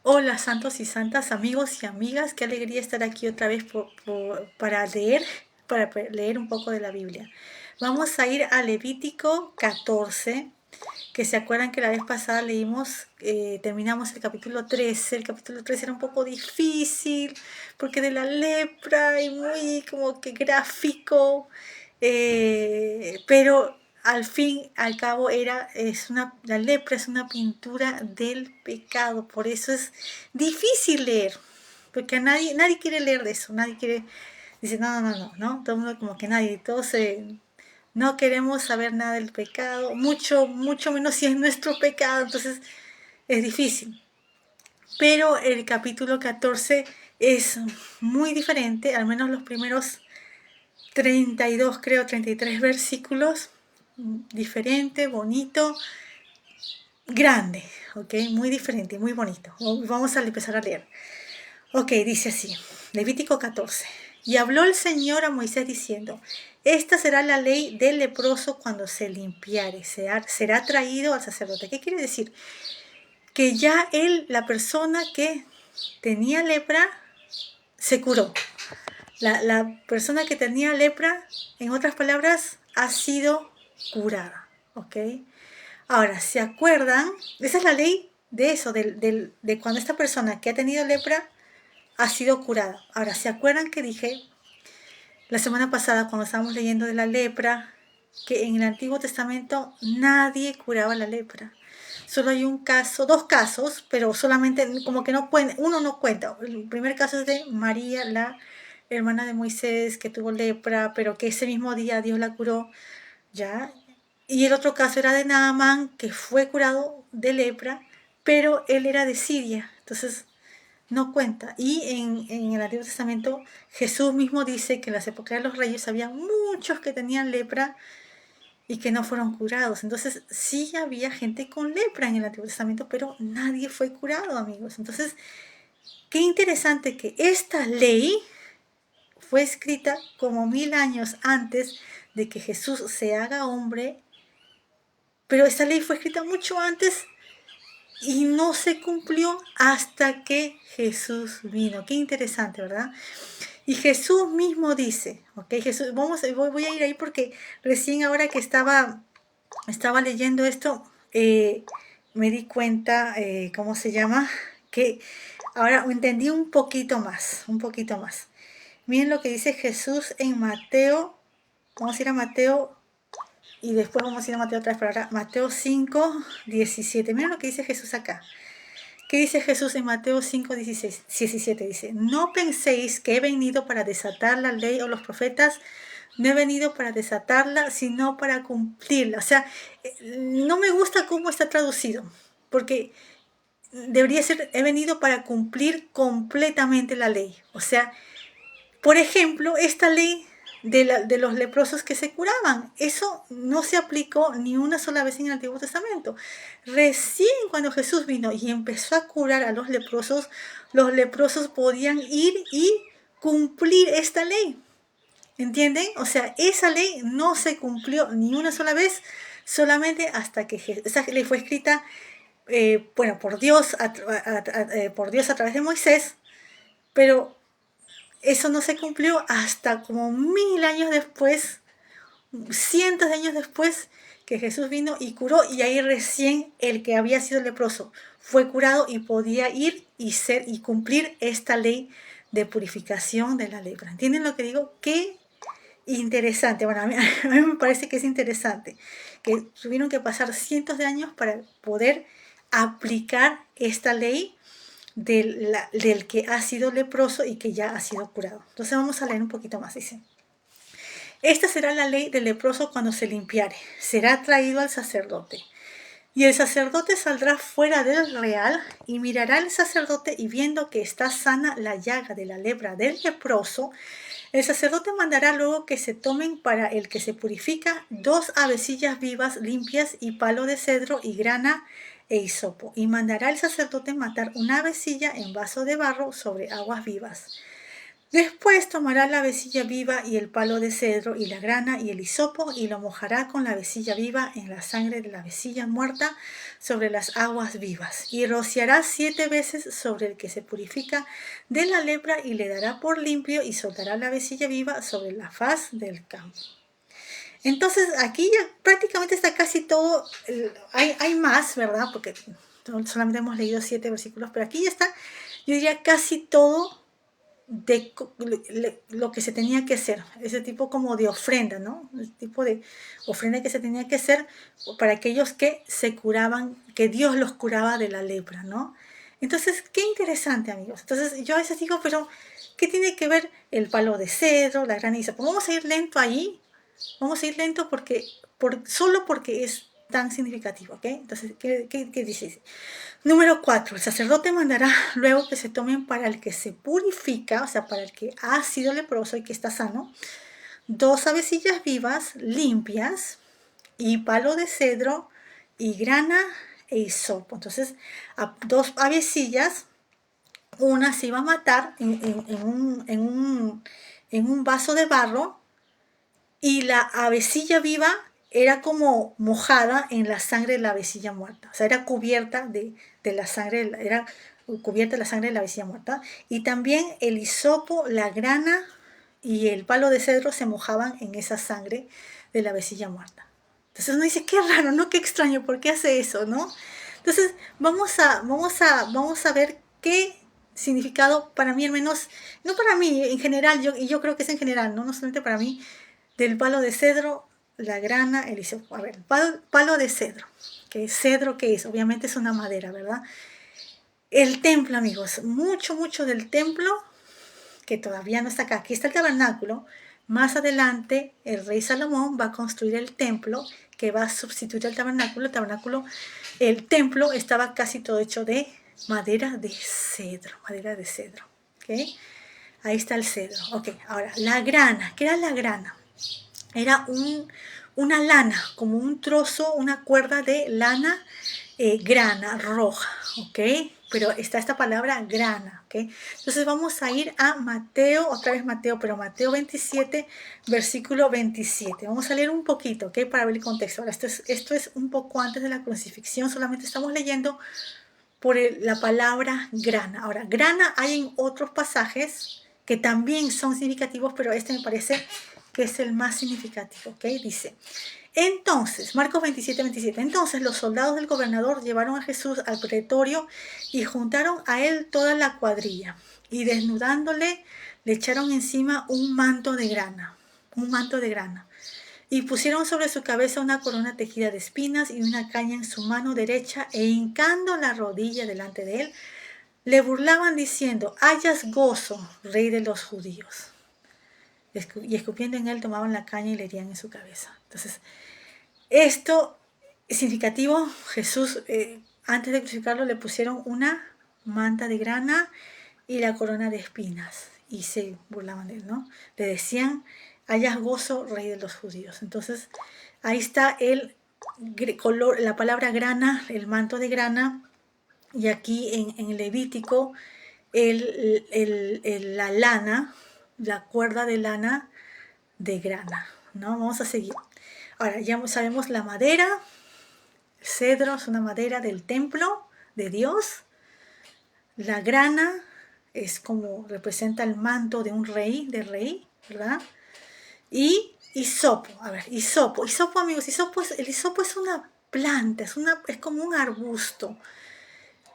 Hola santos y santas, amigos y amigas, qué alegría estar aquí otra vez para leer un poco de la Biblia. Vamos a ir a Levítico 14, que se acuerdan que la vez pasada leímos, terminamos el capítulo 13. El capítulo 13 era un poco difícil porque de la lepra y muy como que gráfico, pero al fin, al cabo, la lepra es una pintura del pecado, por eso es difícil leer, porque nadie quiere leer de eso, nadie quiere, dice, no, todo el mundo como que nadie, no queremos saber nada del pecado, mucho menos si es nuestro pecado, entonces es difícil. Pero el capítulo 14 es muy diferente, al menos los primeros 32, creo, 33 versículos, diferente, bonito, grande, ¿ok? Muy diferente, muy bonito. Vamos a empezar a leer. Ok, dice así, Levítico 14. Y habló el Señor a Moisés diciendo, esta será la ley del leproso cuando se limpiare, será traído al sacerdote. ¿Qué quiere decir? Que ya la persona que tenía lepra, se curó. La persona que tenía lepra, en otras palabras, ha sido curada, ¿ok? Ahora, ¿se acuerdan? Esa es la ley de eso, de cuando esta persona que ha tenido lepra ha sido curada. Ahora, ¿se acuerdan que dije la semana pasada cuando estábamos leyendo de la lepra que en el Antiguo Testamento nadie curaba la lepra? Solo hay un caso, dos casos, pero solamente como que no cuenta, uno no cuenta. El primer caso es de María, la hermana de Moisés, que tuvo lepra, pero que ese mismo día Dios la curó, ¿ya? Y el otro caso era de Naamán, que fue curado de lepra, pero él era de Siria, entonces no cuenta. Y en el Antiguo Testamento Jesús mismo dice que en las épocas de los reyes había muchos que tenían lepra y que no fueron curados. Entonces sí había gente con lepra en el Antiguo Testamento, pero nadie fue curado, amigos. Entonces, qué interesante que esta ley fue escrita como 1000 años antes de que Jesús se haga hombre, pero esta ley fue escrita mucho antes y no se cumplió hasta que Jesús vino. Qué interesante, ¿verdad? Y Jesús mismo dice, ok, Jesús, voy a ir ahí porque recién ahora que estaba leyendo esto, me di cuenta, ¿cómo se llama? Que ahora entendí un poquito más, un poquito más. Miren lo que dice Jesús en Mateo, vamos a ir a Mateo y después vamos a ir a Mateo otra vez, pero ahora Mateo 5, 17. Miren lo que dice Jesús acá. ¿Qué dice Jesús en Mateo 5, 16, 17? Dice, no penséis que he venido para desatar la ley o los profetas, no he venido para desatarla, sino para cumplirla. O sea, no me gusta cómo está traducido, porque debería ser, he venido para cumplir completamente la ley. O sea, por ejemplo, esta ley de los leprosos que se curaban, eso no se aplicó ni una sola vez en el Antiguo Testamento. Recién cuando Jesús vino y empezó a curar a los leprosos podían ir y cumplir esta ley. ¿Entienden? O sea, esa ley no se cumplió ni una sola vez, solamente hasta que esa ley fue escrita, bueno, por Dios a través de Moisés, pero eso no se cumplió hasta como 1000 años después, cientos de años después, que Jesús vino y curó, y ahí recién el que había sido leproso fue curado y podía ir y cumplir esta ley de purificación de la lepra. ¿Entienden lo que digo? Qué interesante. Bueno, a mí me parece que es interesante que tuvieron que pasar cientos de años para poder aplicar esta ley del que ha sido leproso y que ya ha sido curado. Entonces vamos a leer un poquito más. Dice, esta será la ley del leproso cuando se limpiare. Será traído al sacerdote. Y el sacerdote saldrá fuera del real y mirará al sacerdote y viendo que está sana la llaga de la lepra del leproso, el sacerdote mandará luego que se tomen para el que se purifica 2 avecillas vivas limpias y palo de cedro y grana e hisopo. Y mandará el sacerdote matar una avecilla en vaso de barro sobre aguas vivas. Después tomará la avecilla viva y el palo de cedro y la grana y el hisopo y lo mojará con la avecilla viva en la sangre de la avecilla muerta sobre las aguas vivas y rociará 7 veces sobre el que se purifica de la lepra y le dará por limpio y soltará la avecilla viva sobre la faz del campo. Entonces aquí ya prácticamente está casi todo, hay más, ¿verdad? Porque solamente hemos leído 7 versículos, pero aquí ya está, yo diría casi todo de lo que se tenía que hacer, ese tipo como de ofrenda, ¿no? El tipo de ofrenda que se tenía que hacer para aquellos que se curaban, que Dios los curaba de la lepra, ¿no? Entonces, qué interesante, amigos. Entonces, yo a veces digo, pero, ¿qué tiene que ver el palo de cedro, la graniza? Pues vamos a ir lento allí, vamos a ir lento porque, solo porque es tan significativo, ¿ok? Entonces, ¿qué dice? Número 4. El sacerdote mandará luego que se tomen para el que se purifica, o sea, para el que ha sido leproso y que está sano, 2 avecillas vivas, limpias, y palo de cedro, y grana e hisopo. Entonces, a 2 avecillas, una se iba a matar en un vaso de barro, y la avecilla viva era como mojada en la sangre de la avecilla muerta, o sea, era cubierta de la sangre, era cubierta de la sangre de la avecilla muerta, y también el hisopo, la grana y el palo de cedro se mojaban en esa sangre de la avecilla muerta. Entonces uno dice, qué raro, ¿no? Qué extraño, ¿por qué hace eso, no? Entonces vamos a ver qué significado para mí, al menos, no para mí, en general, yo creo que es en general, no solamente para mí, del palo de cedro, la grana, el hisopo. A ver, palo de cedro. ¿Qué es cedro? ¿Qué es? Obviamente es una madera, ¿verdad? El templo, amigos. Mucho del templo que todavía no está acá. Aquí está el tabernáculo. Más adelante, el rey Salomón va a construir el templo que va a sustituir al tabernáculo. El templo estaba casi todo hecho de madera de cedro. Madera de cedro. ¿Okay? Ahí está el cedro. Ok, ahora, la grana. ¿Qué era la grana? Era una lana, como un trozo, una cuerda de lana grana, roja, ¿ok? Pero está esta palabra grana, ¿ok? Entonces vamos a ir a Mateo, otra vez Mateo, pero Mateo 27, versículo 27. Vamos a leer un poquito, ¿ok? Para ver el contexto. Ahora, esto es un poco antes de la crucifixión, solamente estamos leyendo por la palabra grana. Ahora, grana hay en otros pasajes que también son significativos, pero este me parece que es el más significativo, ¿ok? Dice, entonces, Marcos 27. Entonces los soldados del gobernador llevaron a Jesús al pretorio y juntaron a él toda la cuadrilla, y desnudándole, le echaron encima un manto de grana, y pusieron sobre su cabeza una corona tejida de espinas y una caña en su mano derecha, e hincando la rodilla delante de él, le burlaban diciendo, hayas gozo, rey de los judíos. Y escupiendo en él, tomaban la caña y le herían en su cabeza. Entonces, esto es significativo. Jesús, antes de crucificarlo, le pusieron una manta de grana y la corona de espinas, y se burlaban de él, ¿no? Le decían, hayas gozo, rey de los judíos. Entonces, ahí está el color, la palabra grana, el manto de grana, y aquí en Levítico, la lana, la cuerda de lana de grana, ¿no? Vamos a seguir. Ahora, ya sabemos la madera. El cedro es una madera del templo de Dios. La grana es como representa el manto de un rey, ¿verdad? Y hisopo, a ver, hisopo, amigos, el hisopo es una planta, es como un arbusto,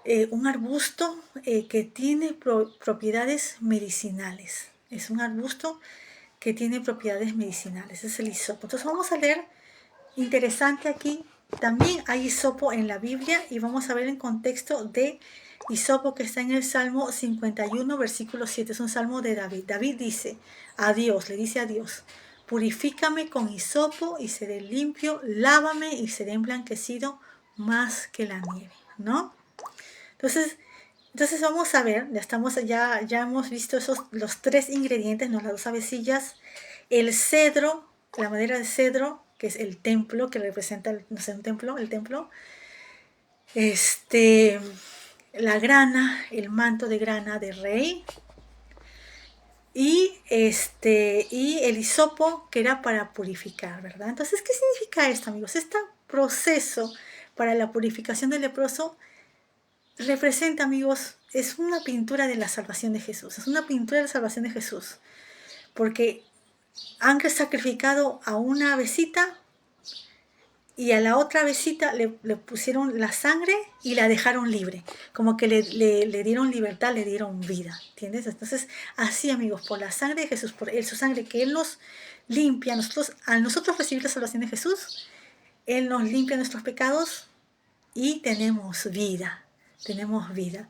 que tiene propiedades medicinales. Es un arbusto que tiene propiedades medicinales, es el hisopo. Entonces vamos a leer, interesante aquí, también hay hisopo en la Biblia, y vamos a ver en contexto de hisopo que está en el Salmo 51, versículo 7. Es un salmo de David. David dice a Dios, le dice a Dios, purifícame con hisopo y seré limpio, lávame y seré emblanquecido más que la nieve, ¿no? Entonces vamos a ver, ya hemos visto los 3 ingredientes, ¿no? Las 2 avecillas, el cedro, la madera de cedro, que es el templo, que representa, un templo, el templo, la grana, el manto de grana de rey, y el hisopo, que era para purificar, ¿verdad? Entonces, ¿qué significa esto, amigos? Este proceso para la purificación del leproso representa, amigos, es una pintura de la salvación de Jesús. Es una pintura de la salvación de Jesús. Porque han sacrificado a una avecita y a la otra avecita le pusieron la sangre y la dejaron libre. Como que le dieron libertad, le dieron vida. ¿Entiendes? Entonces, así, amigos, por la sangre de Jesús, por su sangre que Él nos limpia, al nosotros recibir la salvación de Jesús, Él nos limpia nuestros pecados y tenemos vida. Tenemos vida.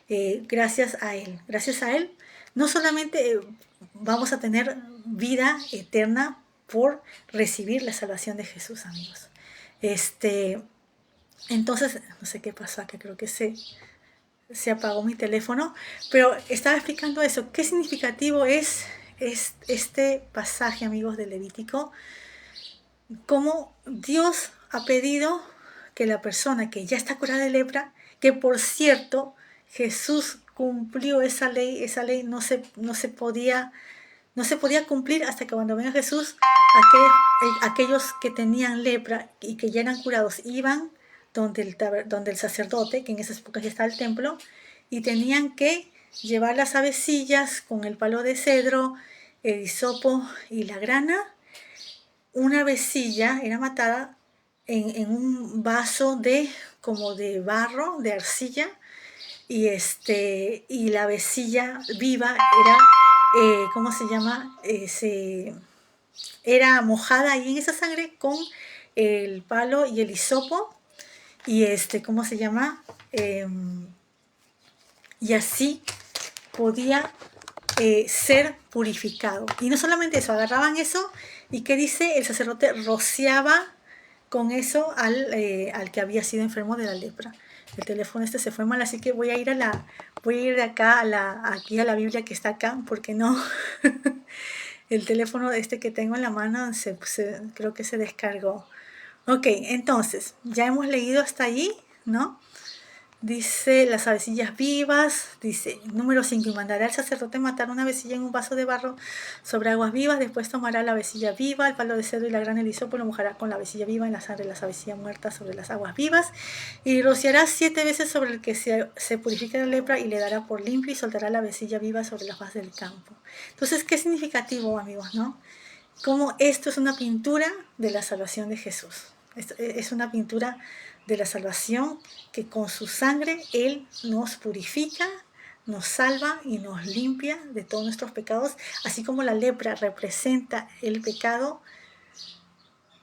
Gracias a Él. Gracias a Él, no solamente vamos a tener vida eterna por recibir la salvación de Jesús, amigos. Entonces, no sé qué pasó acá, creo que se apagó mi teléfono, pero estaba explicando eso. ¿Qué significativo es este pasaje, amigos, de Levítico? Cómo Dios ha pedido que la persona que ya está curada de lepra, que por cierto, Jesús cumplió esa ley no se podía cumplir hasta que cuando venga Jesús, aquellos que tenían lepra y que ya eran curados iban donde el sacerdote, que en esas épocas ya estaba el templo, y tenían que llevar las avecillas con el palo de cedro, el hisopo y la grana. Una avecilla era matada en un vaso como de barro, de arcilla, y la avecilla viva era, ¿cómo se llama? Era mojada ahí en esa sangre con el palo y el hisopo, y ¿cómo se llama? Y así podía ser purificado. Y no solamente eso, agarraban eso y ¿qué dice? El sacerdote rociaba con eso al que había sido enfermo de la lepra. El teléfono se fue mal, así que voy a ir de acá aquí a la Biblia que está acá, porque no, el teléfono que tengo en la mano creo que se descargó. Ok, entonces, ya hemos leído hasta allí, ¿no? Dice las avecillas vivas, dice número 5, y mandará el sacerdote matar una avecilla en un vaso de barro sobre aguas vivas, después tomará la avecilla viva, el palo de cedro y la grana del hisopo, lo mojará con la avecilla viva en la sangre de las avecillas muertas sobre las aguas vivas, y rociará 7 veces sobre el que se purifica la lepra y le dará por limpio y soltará la avecilla viva sobre la faz del campo. Entonces, qué significativo, amigos, ¿no? Como esto es una pintura de la salvación de Jesús. Es una pintura de la salvación que con su sangre Él nos purifica, nos salva y nos limpia de todos nuestros pecados. Así como la lepra representa el pecado,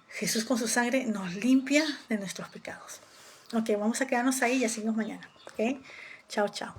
Jesús con su sangre nos limpia de nuestros pecados. Ok, vamos a quedarnos ahí y ya seguimos mañana. Ok, chao, chao.